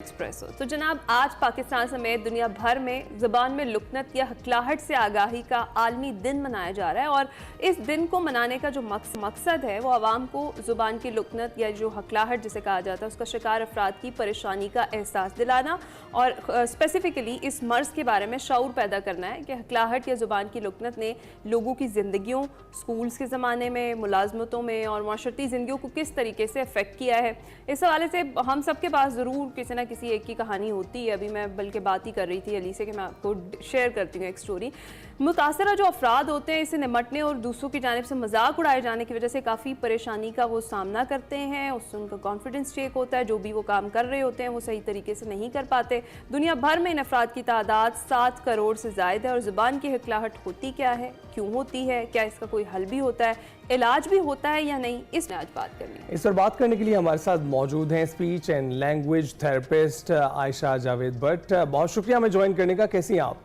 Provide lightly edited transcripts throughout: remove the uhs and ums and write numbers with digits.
Espresso. तो जनाब, आज पाकिस्तान समेत दुनिया भर में ज़ुबान में लुकनत या हकलाहट से आगाही का आलमी दिन मनाया जा रहा है और इस दिन को मनाने का जो मकसद है वो आवाम को ज़ुबान की लुकनत या जो हकलाहट जिसे कहा जाता है उसका शिकार अफराद की परेशानी का एहसास दिलाना और स्पेसिफ़िकली इस मर्ज़ के बारे में शऊर पैदा करना है कि हकलाहट या ज़ुबान की लुकनत ने लोगों की ज़िंदगियों, स्कूल्स के ज़माने में, मुलाजमतों में और माशरती ज़िंदगियों को किस तरीके से अफेक्ट किया है। इस हवाले से हम सब के पास ज़रूर किसी न किसी एक की कहानी होती है। अभी मैं बल्कि बात ही कर रही थी अली से कि मैं आपको शेयर करती हूँ एक स्टोरी। मुतासरा जो अफराद होते हैं इससे निमटने और दूसरों की जानिब से मजाक उड़ाए जाने की वजह से काफ़ी परेशानी का वो सामना करते हैं, उससे उनका कॉन्फिडेंस चेक होता है, जो भी वो काम कर रहे होते हैं वो सही तरीके से नहीं कर पाते। दुनिया भर में इन अफराद की तादाद 7 करोड़ से ज़ायद है। और ज़ुबान की हकलाहट होती क्या है, क्यों होती है, क्या इसका कोई हल भी होता है, इलाज भी होता है या नहीं, इसमें आज बात करनी है। इस पर बात करने के लिए हमारे साथ मौजूद हैं speech and language therapist Ayesha Javed Bhatt. बहुत शुक्रिया हमें ज्वाइन करने का। कैसी हैं आप?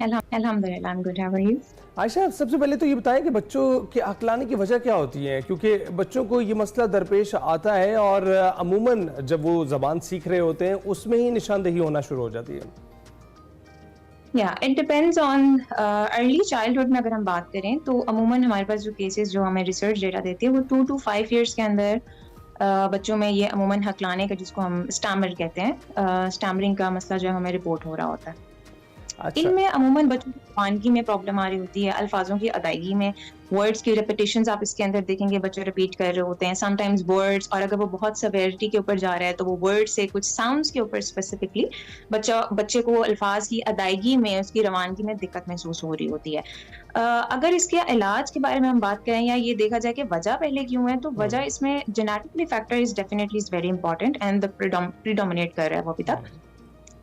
अल्हम्दुलिल्लाह, I am good, how are you? Ayesha, सबसे पहले तो ये बताएं कि बच्चों के अक्लाने की वजह क्या होती है, क्योंकि बच्चों को ये मसला दरपेश आता है और अमूमन जब वो ज़बान सीख रहे होते हैं उसमें ही निशानदेही होना शुरू हो जाती है। It depends on early childhood में। अगर हम बात करें तो अमूमन हमारे पास जो केसेस जो हमें रिसर्च डेटा देती है वो 2 to 5 ईयर्स के अंदर बच्चों में ये अमूमन हकलाने का, जिसको हम स्टैमर कहते हैं, स्टैमरिंग का मसला जो हमें रिपोर्ट हो रहा होता है। अच्छा। इनमें अमूमन बच्चों की ज़ुबानगी में प्रॉब्लम आ रही होती है, अल्फाजों की अदायगी में, वर्ड्स की रिपीटेशंस आप इसके अंदर देखेंगे बच्चे रिपीट कर रहे होते हैं समटाइम्स वर्ड्स, और अगर वो बहुत सेवेरिटी के ऊपर जा रहा है तो वो वर्ड से कुछ साउंड्स के ऊपर स्पेसिफिकली बच्चे को अल्फाज की अदायगी में, उसकी रवानगी में दिक्कत महसूस हो रही होती है। अगर इसके इलाज के बारे में हम बात करें या ये देखा जाए कि वजह पहले क्यों है, तो वजह इसमें genetically factor is definitely very important and the predominate कर रहा है वो अभी तक।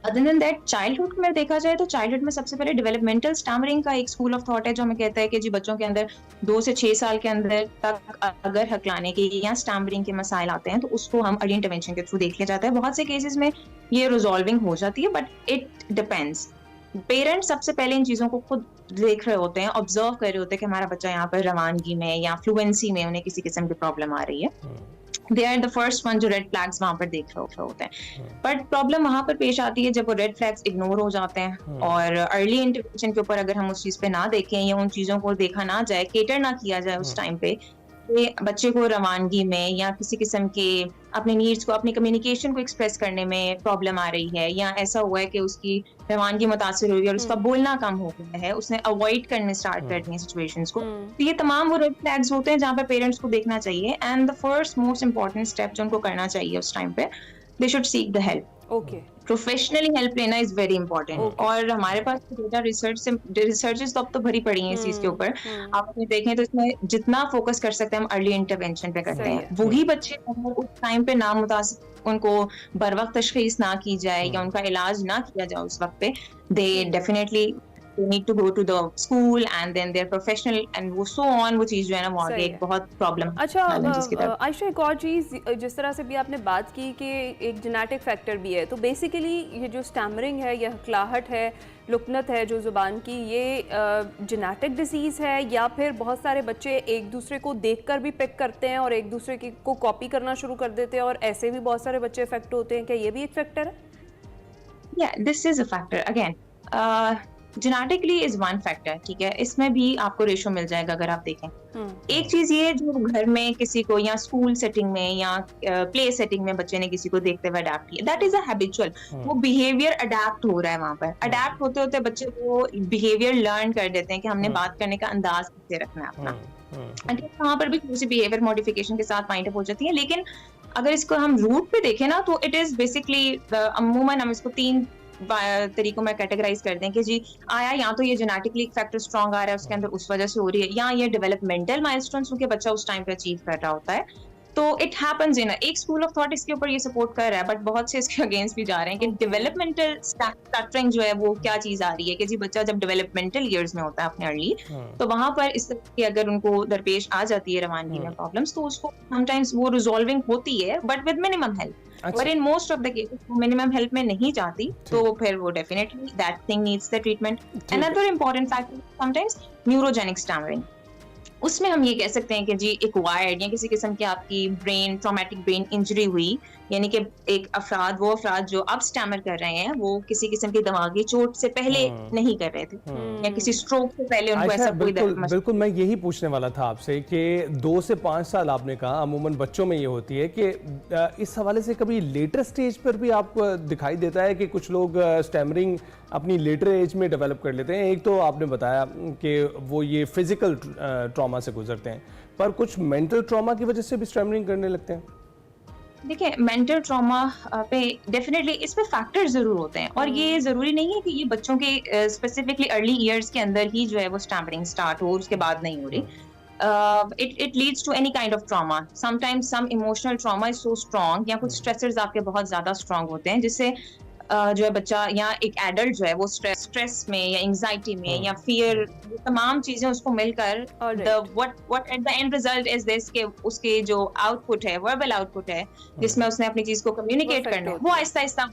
अदर देन दैट, चाइल्डहुड में देखा जाए तो चाइल्डहुड में सबसे पहले डेवलपमेंटल स्टैमरिंग का एक स्कूल ऑफ थॉट है जो हमें कहता है कि जी बच्चों के अंदर 2 से 6 साल के अंदर तक अगर हकलाने के या स्टैमरिंग के मसाइल आते हैं तो उसको हम अर्ली इंटरवेंशन के थ्रू देख लिया जाता है। बहुत से केसेस में ये रिजॉल्विंग हो जाती है, बट इट डिपेंड्स। पेरेंट्स सबसे पहले इन चीजों को खुद देख रहे होते हैं, ऑब्जर्व कर रहे होते हैं कि हमारा बच्चा यहाँ पर रवानगी में या फ्लुएंसी में उन्हें किसी किस्म की प्रॉब्लम आ रही है। They are the first one जो रेड फ्लैग्स वहां पर देख रहे होते हैं। बट प्रॉब्लम वहां पर पेश आती है जब वो रेड फ्लैग्स इग्नोर हो जाते हैं और अर्ली इंटरवेंशन के ऊपर अगर हम उस चीज पे ना देखें या उन चीजों को देखा ना जाए, केटर ना किया जाए उस टाइम पे, बच्चे को रवानगी में या किसी किस्म के अपने नीड्स को, अपनी कम्युनिकेशन को एक्सप्रेस करने में प्रॉब्लम आ रही है, या ऐसा हुआ है कि उसकी रवानगी मुतासिर हुई है और उसका बोलना कम हो गया है, उसने अवॉइड करने स्टार्ट कर दिए सिचुएशंस को, तो ये तमाम वो रेड फ्लैग्स होते हैं जहाँ पे पेरेंट्स को देखना चाहिए। And the first most important step जो उनको करना चाहिए उस टाइम पे, they should seek the help. Professionally help लेना इज वेरी इंपॉर्टेंट। और हमारे पास डेटा रिसर्चेस तो अब तो भरी पड़ी हैं इस चीज के ऊपर। आप अपने देखें तो इसमें जितना फोकस कर सकते हैं हम अर्ली इंटरवेंशन पे करते हैं। वही बच्चे अगर उस टाइम पे ना मुतासिर उनको बर वक्त तशखीस ना की जाए या उनका इलाज ना किया जाए उस वक्त पे, they definitely they need to go to the school and then their professional and वो so on, वो चीज जो है ना वो आगे एक बहुत प्रॉब्लम। अच्छा आयशा, एक और चीज जिस तरह से भी आपने बात की कि एक जेनेटिक फैक्टर भी है, तो बेसिकली ये जो स्टैमरिंग है या हकलाहट है, लुकनत है जो ज़ुबान की, ये जेनेटिक डिजीज़ है या फिर बहुत सारे बच्चे एक दूसरे को देखकर भी पिक करते हैं और एक दूसरे को कॉपी करना शुरू कर देते हैं और ऐसे भी बहुत सारे बच्चे इफेक्ट होते हैं, क्या ये भी एक फैक्टर है? या this is a factor again. Genetically is one factor, ठीक है, इसमें भी आपको रेशो मिल जाएगा अगर आप देखें। एक चीज ये जो घर में किसी को या स्कूल सेटिंग में या प्ले सेटिंग में बच्चे ने किसी को देखते हुए अडेप्ट किया, दैट इज अ हैबिचुअल, वो बिहेवियर अडेप्ट हो रहा है वहां पर। अडेप्ट होते होते बच्चे को बिहेवियर लर्न कर देते हैं कि हमने बात करने का अंदाज कैसे रखना है अपना। वहां पर भी थोड़ी सी बिहेवियर मॉडिफिकेशन के साथ माइंड अप हो जाती है। लेकिन अगर इसको हम रूट पे देखें ना तो इट इज बेसिकली अमूमन हम इसको 3 तरीकों में कैटेगराइज कर दें कि जी आया या तो ये जेनेटिकली फैक्टर स्ट्रॉन्ग आ रहा है उसके अंदर उस वजह से हो रही है, या ये डेवलपमेंटल माइलस्टोन्स के बच्चा उस टाइम पे अचीव कर रहा होता है। तो इट हैपेंस इन एक स्कूल ऑफ थॉट इसके ऊपर ये सपोर्ट कर रहा है, बट बहुत से इसके अगेंस्ट भी जा रहे हैं कि डेवलपमेंटल स्टटरिंग जो है वो क्या चीज आ रही है कि जी बच्चा जब डेवलपमेंटल ईयर्स में होता है अपने अर्ली, तो वहां पर इस तरह की अगर उनको दरपेश आ जाती है रवानगी में प्रॉब्लम्स, तो उसको समटाइम्स वो रिजॉल्विंग होती है but with minimum help. But in most of the cases वो मिनिमम हेल्प में नहीं जाती, तो फिर वो definitely that thing needs the treatment. Another important factor sometimes neurogenic stammering, उसमें हम ये कह सकते हैं कि जी एक्वायर्ड या किसी किस्म की आपकी ब्रेन ट्रॉमेटिक ब्रेन इंजरी हुई यानी कि एक वो अफराद जो अब स्टैमर कर रहे हैं वो किसी किस्म की दिमागी चोट से पहले नहीं कर रहे थे, या किसी स्ट्रोक से पहले उनको अच्छा, ऐसा कोई बिल्कुल मैं यही पूछने वाला था आपसे कि 2 से 5 साल आपने कहा अमूमन बच्चों में ये होती है कि इस हवाले से कभी लेटर स्टेज पर भी आपको दिखाई देता है कि कुछ लोग स्टैमरिंग अपनी लेटर एज में डेवलप कर लेते हैं? एक तो आपने बताया कि वो ये फिजिकल ट्रॉमा से गुजरते हैं, पर कुछ मेंटल ट्रॉमा की वजह से भी स्टैमरिंग करने लगते हैं? देखिए, मेंटल ट्रॉमा पे डेफिनेटली इसमें फैक्टर्स जरूर होते हैं, और ये जरूरी नहीं है कि ये बच्चों के स्पेसिफिकली अर्ली ईयर्स के अंदर ही जो है वो स्टैमरिंग स्टार्ट हो, उसके बाद नहीं हो रही। It leads to any kind of trauma. Sometimes some emotional trauma is so strong, या कुछ स्ट्रेसर्स आपके बहुत ज्यादा स्ट्रॉन्ग होते हैं, जिससे जो है बच्चा या एक एडल्ट जो है वो स्ट्रेस में या एंजाइटी में या फियर, तमाम चीजें उसको मिलकर what at the end result is this के उसके जो आउटपुट है, वर्बल आउटपुट है, जिसमें उसने अपनी चीज को कम्युनिकेट करना है, वो आहिस्ता आहिस्ता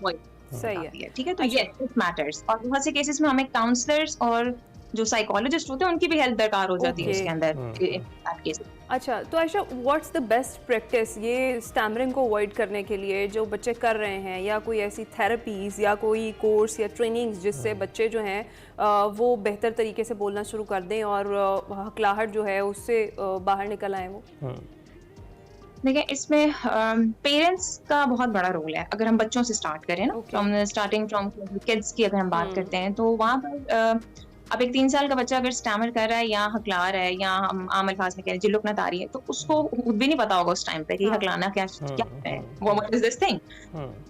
सही है। ठीक है, तो ये इट मैटर्स। और बहुत से केसेस में हमें काउंसलर्स और जो साइकोलॉजिस्ट होते हैं उनकी भी हेल्प दरकार हो जाती है उसके अंदर। अच्छा, तो Ayesha, what's the best practice ये स्टैमरिंग को अवॉइड करने के लिए जो बच्चे कर रहे हैं, या कोई ऐसी थेरेपीज या कोई कोर्स या ट्रेनिंग्स जिससे बच्चे जो हैं वो बेहतर तरीके से बोलना शुरू कर दें और हकलाहट जो है उससे बाहर निकल आए वो? देखिए, इसमें पेरेंट्स का बहुत बड़ा रोल है। अगर हम बच्चों से स्टार्ट करें ना, स्टार्टिंग फ्रॉम किड्स की अगर हम बात करते हैं, तो वहाँ पर अब एक 3 साल का बच्चा अगर स्टैमर कर रहा है या हकला रहा है, या हम आम अल्फाज में कह रहे हैं जिल्लुकनत आ रही है, तो उसको खुद भी नहीं पता होगा उस टाइम पे कि हकलाना क्या है, what is this thing.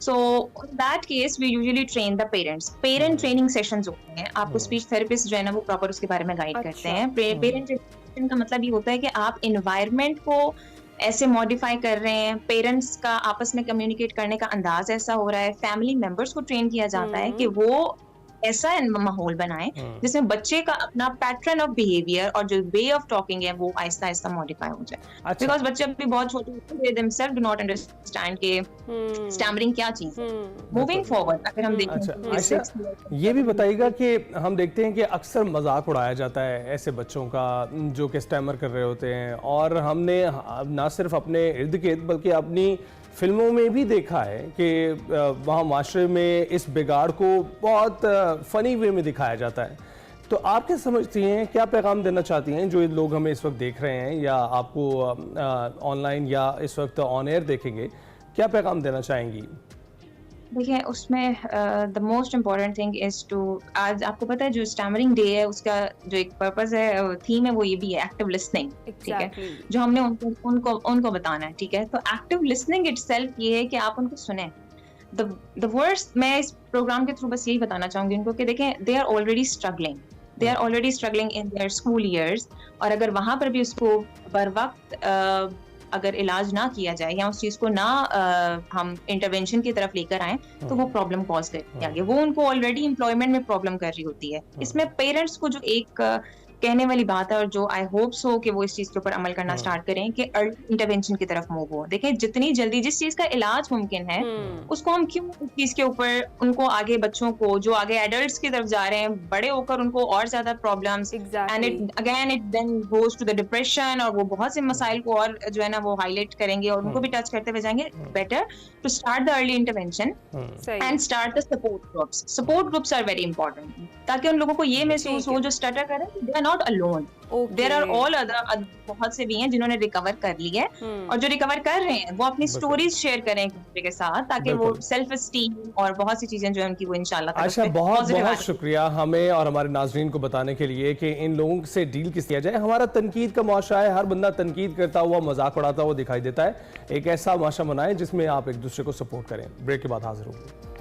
So in that case we usually train the parents. Parent training sessions होते हैं, आपको स्पीच थेरेपिस्ट जो है ना वो प्रॉपर उसके बारे में गाइड करते हैं। पेरेंट ट्रेनिंग का मतलब ये होता है कि आप एनवायरनमेंट को ऐसे मॉडिफाई कर रहे हैं, पेरेंट्स का आपस में कम्युनिकेट करने का अंदाज ऐसा हो रहा है, फैमिली मेंबर्स को ट्रेन किया जाता है कि वो ऐसा माहौल बनाए जिसमें बच्चे का अपना पैटर्न ऑफ बिहेवियर और जो वे ऑफ टॉकिंग है वो आहिस्ता आहिस्ता मॉडिफाई हो जाए। बिकॉज बच्चे अभी बहुत छोटे होते हैं, they themselves do not understand के स्टैमरिंग क्या चीज है। मूविंग फॉरवर्ड अगर हम देखें, ये भी बताइएगा कि हम देखते हैं कि अक्सर मजाक उड़ाया जाता है ऐसे बच्चों का जो कि स्टैमर कर रहे होते हैं, और हमने ना सिर्फ अपने इर्द गिर्द बल्कि अपनी फिल्मों में भी देखा है कि वहाँ माशरे में इस बिगाड़ को बहुत फनी वे में दिखाया जाता है। तो आप क्या समझती हैं, क्या पैगाम देना चाहती हैं जो लोग हमें इस वक्त देख रहे हैं या आपको ऑनलाइन या इस वक्त ऑन एयर देखेंगे, क्या पैगाम देना चाहेंगी? देखिए, उसमें the most important thing is to, आज आपको पता है जो स्टैमरिंग डे है उसका जो एक पर्पस है, थीम है, वो ये भी है एक्टिव लिसनिंग। ठीक है, जो हमने उनको बताना है। ठीक है, तो एक्टिव लिसनिंग इटसेल्फ ये है कि आप उनको सुने। द वर्स्ट, मैं इस प्रोग्राम के थ्रू बस यही बताना चाहूंगी उनको कि देखें, they are already struggling in their school years, और अगर वहां पर भी उसको बर वक्त अगर इलाज ना किया जाए या उस चीज को ना हम इंटरवेंशन की तरफ लेकर आए, तो वो प्रॉब्लम कॉज करती है। वो उनको ऑलरेडी एम्प्लॉयमेंट में प्रॉब्लम कर रही होती है। इसमें पेरेंट्स को जो एक कहने वाली बात है, और जो आई होप सो कि वो इस चीज के ऊपर अमल करना स्टार्ट करें कि अर्ली इंटरवेंशन की तरफ मूव हो। देखिए, जितनी जल्दी जिस चीज का इलाज मुमकिन है उसको हम क्यों उस चीज के ऊपर उनको आगे, बच्चों को जो आगे एडल्ट्स की तरफ जा रहे हैं, बड़े होकर उनको और ज्यादा problems, and it then goes to the depression, और वो बहुत से मसाइल को और जो है ना वो हाईलाइट करेंगे और उनको भी टच करते हुए जाएंगे। Better to start the early intervention and start the support groups. Support groups are very important, ताकि उन लोगों को ये महसूस हो जो स्टटर कर रहे हैं, they are not alone. There are all other, बहुत से भी हैं जिन्होंने रिकवर कर ली है, और जो रिकवर कर रहे हैं वो अपनी स्टोरीज शेयर करें एक दूसरे के साथ, ताकि वो सेल्फ एस्टीम और बहुत सी चीजें जो है उनकी वो इंशाल्लाह। अच्छा, बहुत बहुत शुक्रिया हमें और हमारे नाजरीन को बताने के लिए कि इन लोगों से डील किस किया जाए। हमारा तनकीद का माशरा है, हर बंदा तनकीद करता हुआ, मजाक उड़ाता हुआ दिखाई देता है। एक ऐसा माशरा बनाएं जिसमें आप एक दूसरे को सपोर्ट करें। ब्रेक के बाद हाजिर होंगे।